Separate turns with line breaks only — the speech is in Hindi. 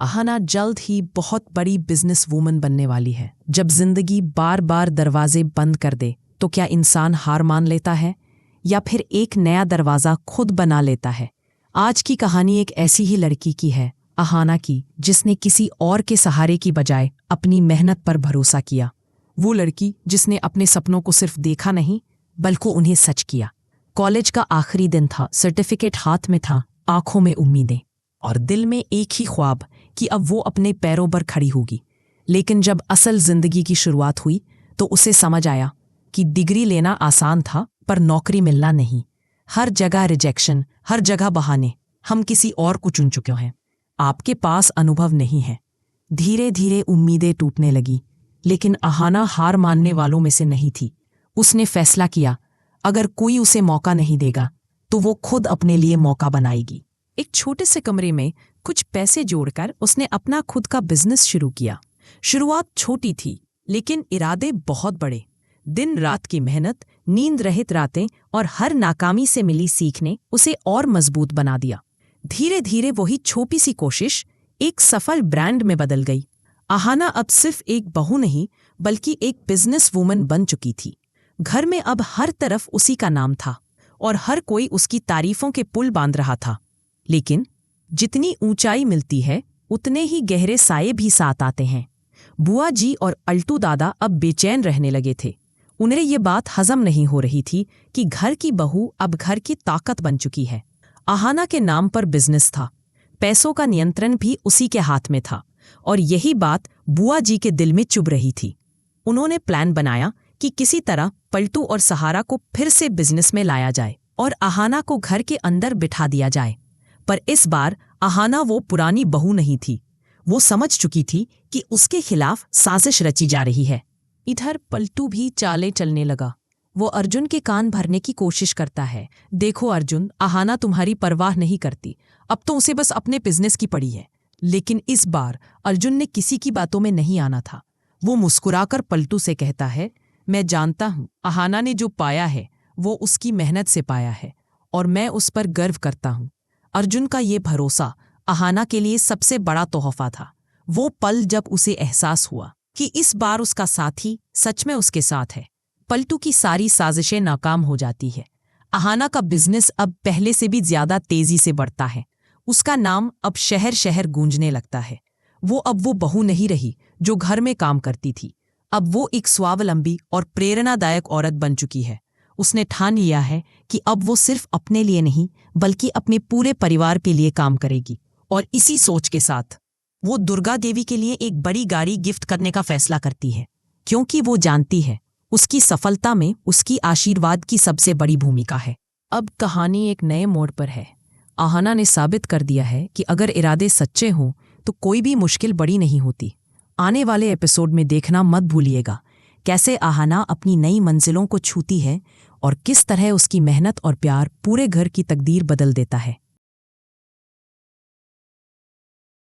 अहाना जल्द ही बहुत बड़ी बिजनेस वूमन बनने वाली है। जब जिंदगी बार बार दरवाजे बंद कर दे तो क्या इंसान हार मान लेता है या फिर एक नया दरवाज़ा खुद बना लेता है? आज की कहानी एक ऐसी ही लड़की की है, अहाना की, जिसने किसी और के सहारे की बजाय अपनी मेहनत पर भरोसा किया। वो लड़की जिसने अपने सपनों को सिर्फ देखा नहीं बल्कि उन्हें सच किया। कॉलेज का आखिरी दिन था, सर्टिफिकेट हाथ में था, आंखों में उम्मीदें और दिल में एक ही ख्वाब कि अब वो अपने पैरों पर खड़ी होगी। लेकिन जब असल जिंदगी की शुरुआत हुई तो उसे समझ आया कि डिग्री लेना आसान था पर नौकरी मिलना नहीं। हर जगह रिजेक्शन, हर जगह बहाने, हम किसी और को चुन चुके हैं, आपके पास अनुभव नहीं है। धीरे धीरे उम्मीदें टूटने लगी, लेकिन अहाना हार मानने वालों में से नहीं थी। उसने फैसला किया, अगर कोई उसे मौका नहीं देगा तो वो खुद अपने लिए मौका बनाएगी। एक छोटे से कमरे में कुछ पैसे जोड़कर उसने अपना खुद का बिजनेस शुरू किया। शुरुआत छोटी थी लेकिन इरादे बहुत बड़े। दिन रात की मेहनत, नींद रहित रातें और हर नाकामी से मिली सीख ने उसे और मजबूत बना दिया। धीरे धीरे वही छोटी सी कोशिश एक सफल ब्रांड में बदल गई। अहाना अब सिर्फ एक बहू नहीं बल्कि एक बिजनेस वूमन बन चुकी थी। घर में अब हर तरफ उसी का नाम था और हर कोई उसकी तारीफों के पुल बांध रहा था। लेकिन जितनी ऊंचाई मिलती है उतने ही गहरे साये भी साथ आते हैं। बुआ जी और अल्टू दादा अब बेचैन रहने लगे थे। उन्हें ये बात हजम नहीं हो रही थी कि घर की बहू अब घर की ताकत बन चुकी है। अहाना के नाम पर बिजनेस था, पैसों का नियंत्रण भी उसी के हाथ में था और यही बात बुआ जी के दिल में चुभ रही थी। उन्होंने प्लान बनाया कि किसी तरह पलटू और सहारा को फिर से बिजनेस में लाया जाए और अहाना को घर के अंदर बिठा दिया जाए। पर इस बार अहाना वो पुरानी बहू नहीं थी। वो समझ चुकी थी कि उसके खिलाफ साजिश रची जा रही है। इधर पलटू भी चाले चलने लगा। वो अर्जुन के कान भरने की कोशिश करता है। देखो अर्जुन, अहाना तुम्हारी परवाह नहीं करती, अब तो उसे बस अपने बिजनेस की पड़ी है। लेकिन इस बार अर्जुन ने किसी की बातों में नहीं आना था। वो मुस्कुराकर पलटू से कहता है, मैं जानता हूं अहाना ने जो पाया है वो उसकी मेहनत से पाया है और मैं उस पर गर्व करता हूं। अर्जुन का ये भरोसा अहाना के लिए सबसे बड़ा तोहफा था। वो पल जब उसे एहसास हुआ कि इस बार उसका साथी सच में उसके साथ है, पलटू की सारी साजिशें नाकाम हो जाती है। अहाना का बिजनेस अब पहले से भी ज्यादा तेजी से बढ़ता है। उसका नाम अब शहर शहर गूंजने लगता है। वो अब वो बहू नहीं रही जो घर में काम करती थी। अब वो एक स्वावलंबी और प्रेरणादायक औरत बन चुकी है। उसने ठान लिया है कि अब वो सिर्फ अपने लिए नहीं बल्कि अपने पूरे परिवार के लिए काम करेगी। और इसी सोच के साथ वो दुर्गा देवी के लिए एक बड़ी गाड़ी गिफ्ट करने का फैसला करती है, क्योंकि वो जानती है उसकी सफलता में उसकी आशीर्वाद की सबसे बड़ी भूमिका है। अब कहानी एक नए मोड़ पर है। अहाना ने साबित कर दिया है कि अगर इरादे सच्चे हों तो कोई भी मुश्किल बड़ी नहीं होती। आने वाले एपिसोड में देखना मत भूलिएगा कैसे अहाना अपनी नई मंजिलों को छूती है और किस तरह उसकी मेहनत और प्यार पूरे घर की तकदीर बदल देता है।